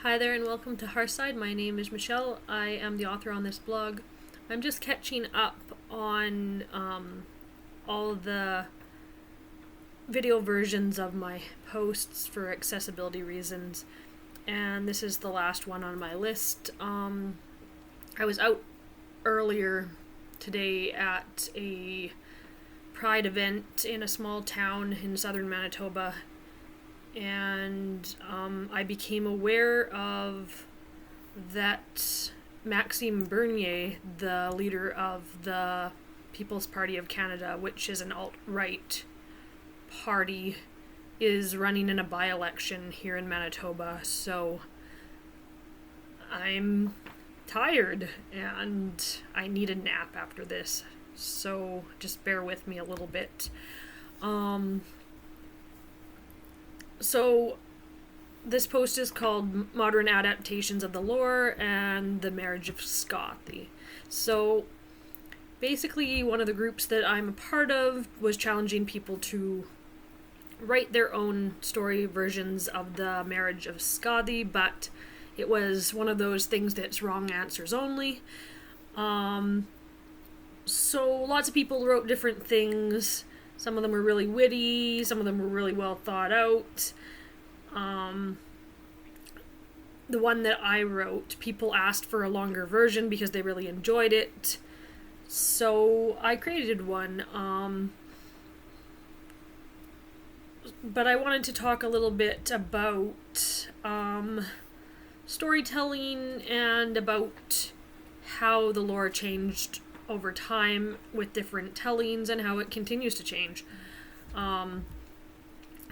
Hi there and welcome to Hearthside. My name is Michelle. I am the author on this blog. I'm just catching up on all the video versions of my posts for accessibility reasons, and this is the last one on my list. I was out earlier today at a Pride event in a small town in southern Manitoba, and I became aware of that Maxime Bernier, the leader of the People's Party of Canada, which is an alt-right party, is running in a by-election here in Manitoba. So I'm tired and I need a nap after this, so just bear with me a little bit. So this post is called Modern Adaptations of the Lore and the Marriage of Skaði. So basically one of the groups that I'm a part of was challenging people to write their own story versions of the Marriage of Skaði, but it was one of those things that's wrong answers only. So lots of people wrote different things. Some of them were really witty, some of them were really well thought out. The one that I wrote, people asked for a longer version because they really enjoyed it. So I created one. But I wanted to talk a little bit about storytelling and about how the lore changed over time with different tellings and how it continues to change.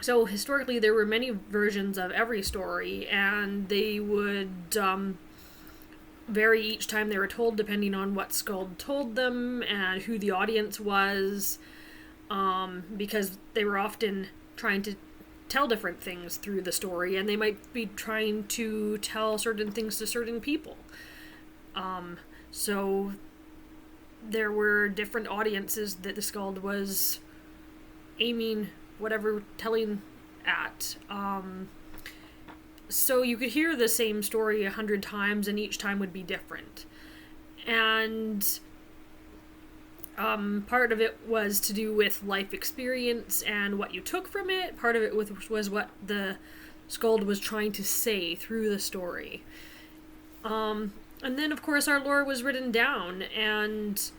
So historically there were many versions of every story, and they would vary each time they were told depending on what Skald told them and who the audience was, because they were often trying to tell different things through the story, and they might be trying to tell certain things to certain people. So there were different audiences that the Skald was aiming whatever telling at. So you could hear the same story 100 times and each time would be different. And part of it was to do with life experience and what you took from it. Part of it was what the Skald was trying to say through the story. And then, of course, our lore was written down, and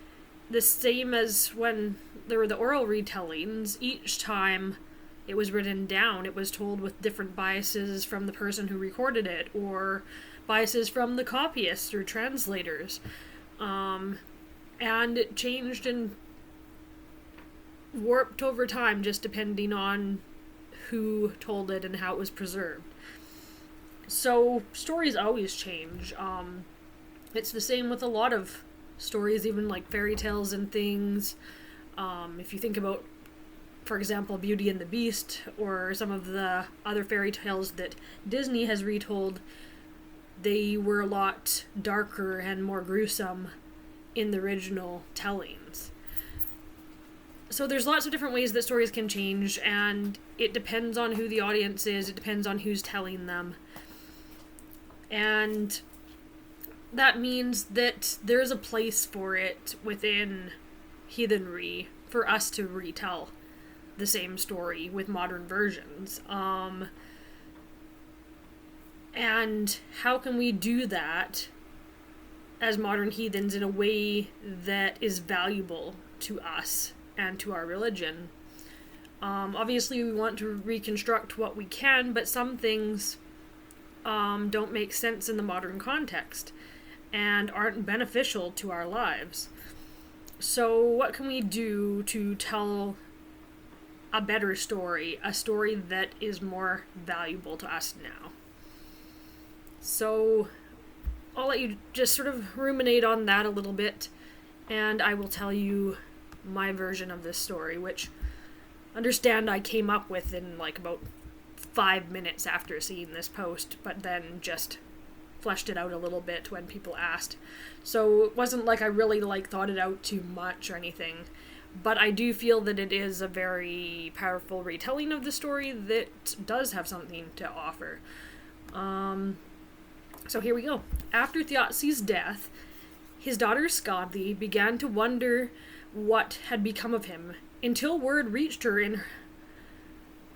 the same as when there were the oral retellings, each time it was written down, it was told with different biases from the person who recorded it, or biases from the copyists or translators. And it changed and warped over time just depending on who told it and how it was preserved. So stories always change. It's the same with a lot of stories, even like fairy tales and things. If you think about, for example, Beauty and the Beast, or some of the other fairy tales that Disney has retold, they were a lot darker and more gruesome in the original tellings. So there's lots of different ways that stories can change, and it depends on who the audience is, it depends on who's telling them. And that means that there's a place for it within heathenry for us to retell the same story with modern versions. And how can we do that as modern heathens in a way that is valuable to us and to our religion? Obviously we want to reconstruct what we can, but some things don't make sense in the modern context and aren't beneficial to our lives. So what can we do to tell a better story, a story that is more valuable to us now? So I'll let you just sort of ruminate on that a little bit, and I will tell you my version of this story, which, understand, I came up with in like about 5 minutes after seeing this post, but then just fleshed it out a little bit when people asked. So it wasn't like I really thought it out too much or anything, but I do feel that it is a very powerful retelling of the story that does have something to offer. So here we go. After Thiazi's death, his daughter Skaði began to wonder what had become of him, until word reached her in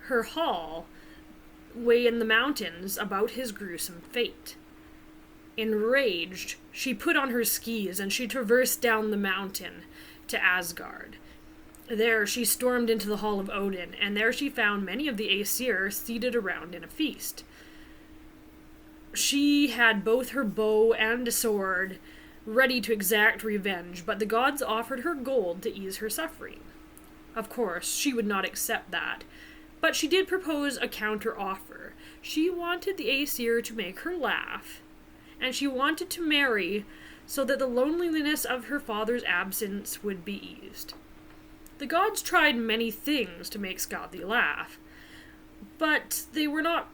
her hall way in the mountains about his gruesome fate. Enraged, she put on her skis and she traversed down the mountain to Asgard. There she stormed into the hall of Odin, and there she found many of the Aesir seated around in a feast. She had both her bow and a sword ready to exact revenge, but the gods offered her gold to ease her suffering. Of course, she would not accept that, but she did propose a counter-offer. She wanted the Aesir to make her laugh, and she wanted to marry so that the loneliness of her father's absence would be eased. The gods tried many things to make Skaði laugh, but they're not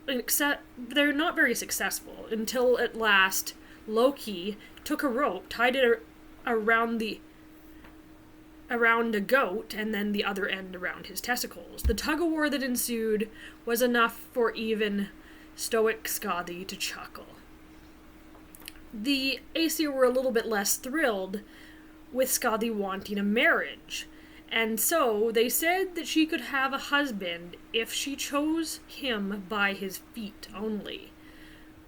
very successful, until at last Loki took a rope, tied it around a goat, and then the other end around his testicles. The tug-of-war that ensued was enough for even stoic Skaði to chuckle. The Aesir were a little bit less thrilled with Skaði wanting a marriage, and so they said that she could have a husband if she chose him by his feet only.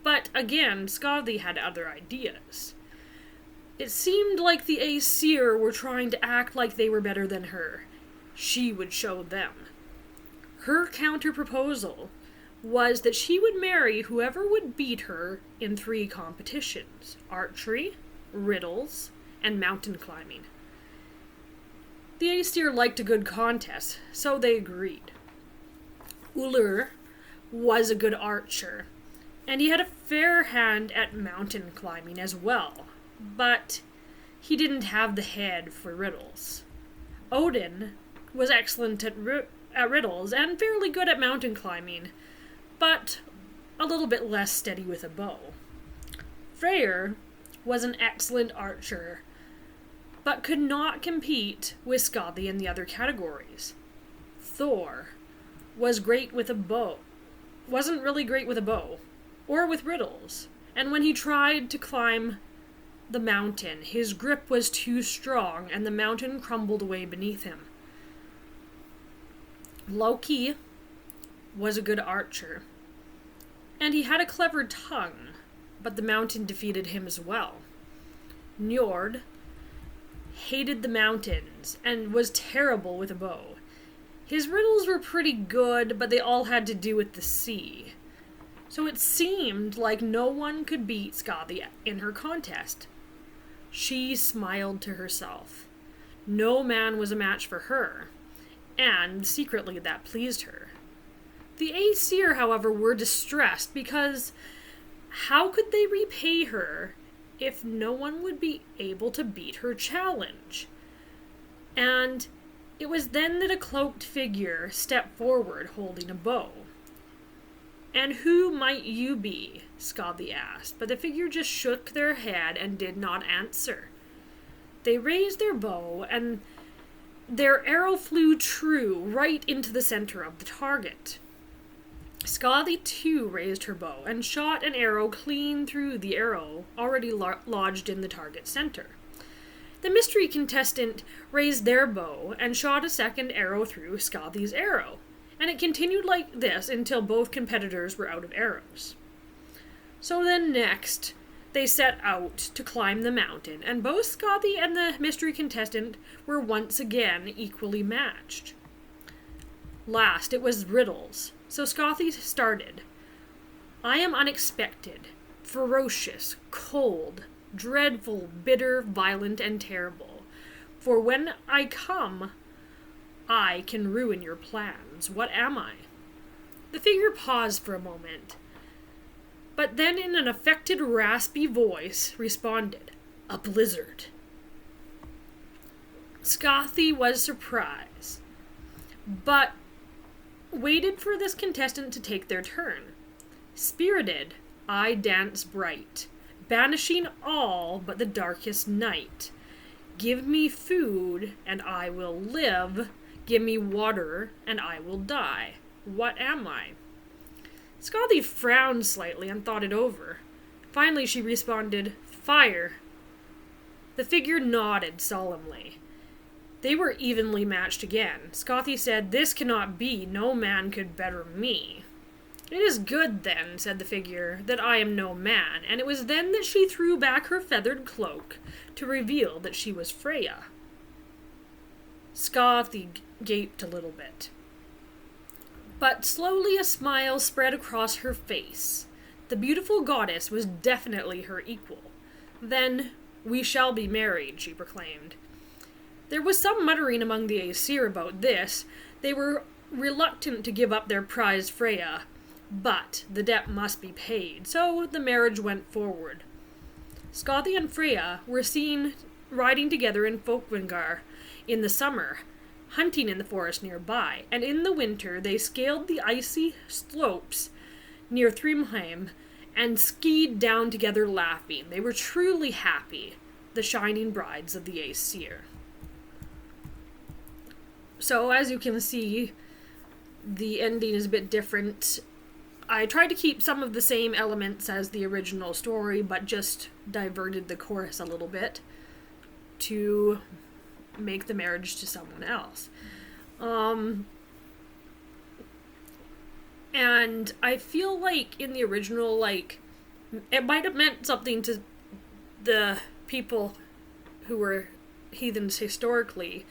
But again, Skaði had other ideas. It seemed like the Aesir were trying to act like they were better than her. She would show them. Her counter-proposal was that she would marry whoever would beat her in 3 competitions: archery, riddles, and mountain climbing. The Aesir liked a good contest, so they agreed. Ullr was a good archer, and he had a fair hand at mountain climbing as well, but he didn't have the head for riddles. Odin was excellent at riddles and fairly good at mountain climbing, but a little bit less steady with a bow. Freyr was an excellent archer, but could not compete with Skaði in the other categories. Thor wasn't really great with a bow, or with riddles, and when he tried to climb the mountain, his grip was too strong, and the mountain crumbled away beneath him. Loki was a good archer, and he had a clever tongue, but the mountain defeated him as well. Njord hated the mountains and was terrible with a bow. His riddles were pretty good, but they all had to do with the sea. So it seemed like no one could beat Skaði in her contest. She smiled to herself. No man was a match for her, and secretly that pleased her. The Aesir, however, were distressed because how could they repay her if no one would be able to beat her challenge? And it was then that a cloaked figure stepped forward holding a bow. "And who might you be?" Skaði asked, but the figure just shook their head and did not answer. They raised their bow, and their arrow flew true right into the center of the target. Skaði too raised her bow and shot an arrow clean through the arrow already lodged in the target center. The mystery contestant raised their bow and shot a second arrow through Skaδι's arrow, and it continued like this until both competitors were out of arrows. So then next, they set out to climb the mountain, and both Skaði and the mystery contestant were once again equally matched. Last, it was riddles, so Skaði started. "I am unexpected, ferocious, cold, dreadful, bitter, violent, and terrible. For when I come, I can ruin your plans. What am I?" The figure paused for a moment, but then in an affected, raspy voice responded, "A blizzard." Skaði was surprised, but waited for this contestant to take their turn. Spirited, I dance bright, banishing all but the darkest night. Give me food, and I will live. Give me water, and I will die. What am I? Skaði frowned slightly and thought it over. Finally, she responded, "Fire." The figure nodded solemnly. They were evenly matched again. Skathi said, "This cannot be. No man could better me." "It is good, then," said the figure, "that I am no man." And it was then that she threw back her feathered cloak to reveal that she was Freya. Skathi gaped a little bit. But slowly a smile spread across her face. The beautiful goddess was definitely her equal. "Then we shall be married," she proclaimed. There was some muttering among the Aesir about this. They were reluctant to give up their prized Freya, but the debt must be paid, so the marriage went forward. Skathi and Freya were seen riding together in Folkvangar in the summer, hunting in the forest nearby, and in the winter they scaled the icy slopes near Thrymheim and skied down together laughing. They were truly happy, the shining brides of the Aesir. So, as you can see, the ending is a bit different. I tried to keep some of the same elements as the original story, but just diverted the chorus a little bit to make the marriage to someone else. And I feel like in the original, it might have meant something to the people who were heathens historically,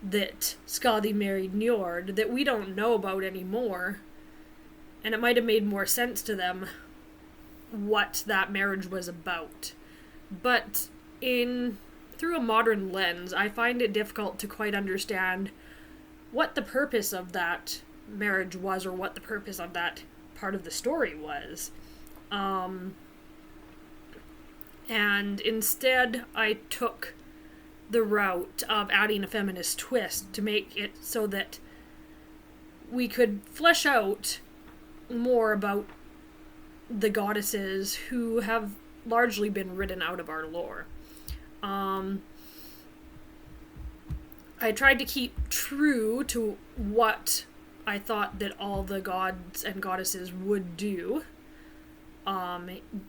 that Skathi married Njord, that we don't know about anymore, and it might have made more sense to them what that marriage was about. But through a modern lens, I find it difficult to quite understand what the purpose of that marriage was, or what the purpose of that part of the story was. And instead, I took the route of adding a feminist twist to make it so that we could flesh out more about the goddesses who have largely been written out of our lore. I tried to keep true to what I thought that all the gods and goddesses would do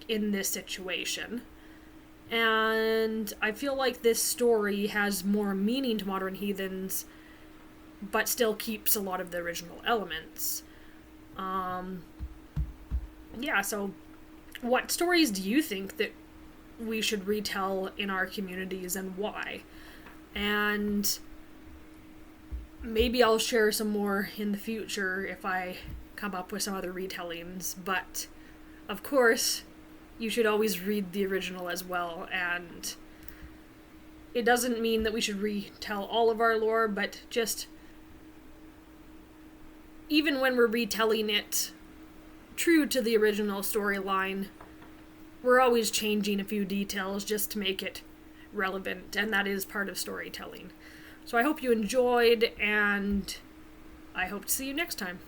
in this situation. And I feel like this story has more meaning to modern heathens, but still keeps a lot of the original elements. So what stories do you think that we should retell in our communities, and why? And maybe I'll share some more in the future if I come up with some other retellings, but of course, you should always read the original as well, and it doesn't mean that we should retell all of our lore, but just even when we're retelling it true to the original storyline, we're always changing a few details just to make it relevant, and that is part of storytelling. So I hope you enjoyed, and I hope to see you next time.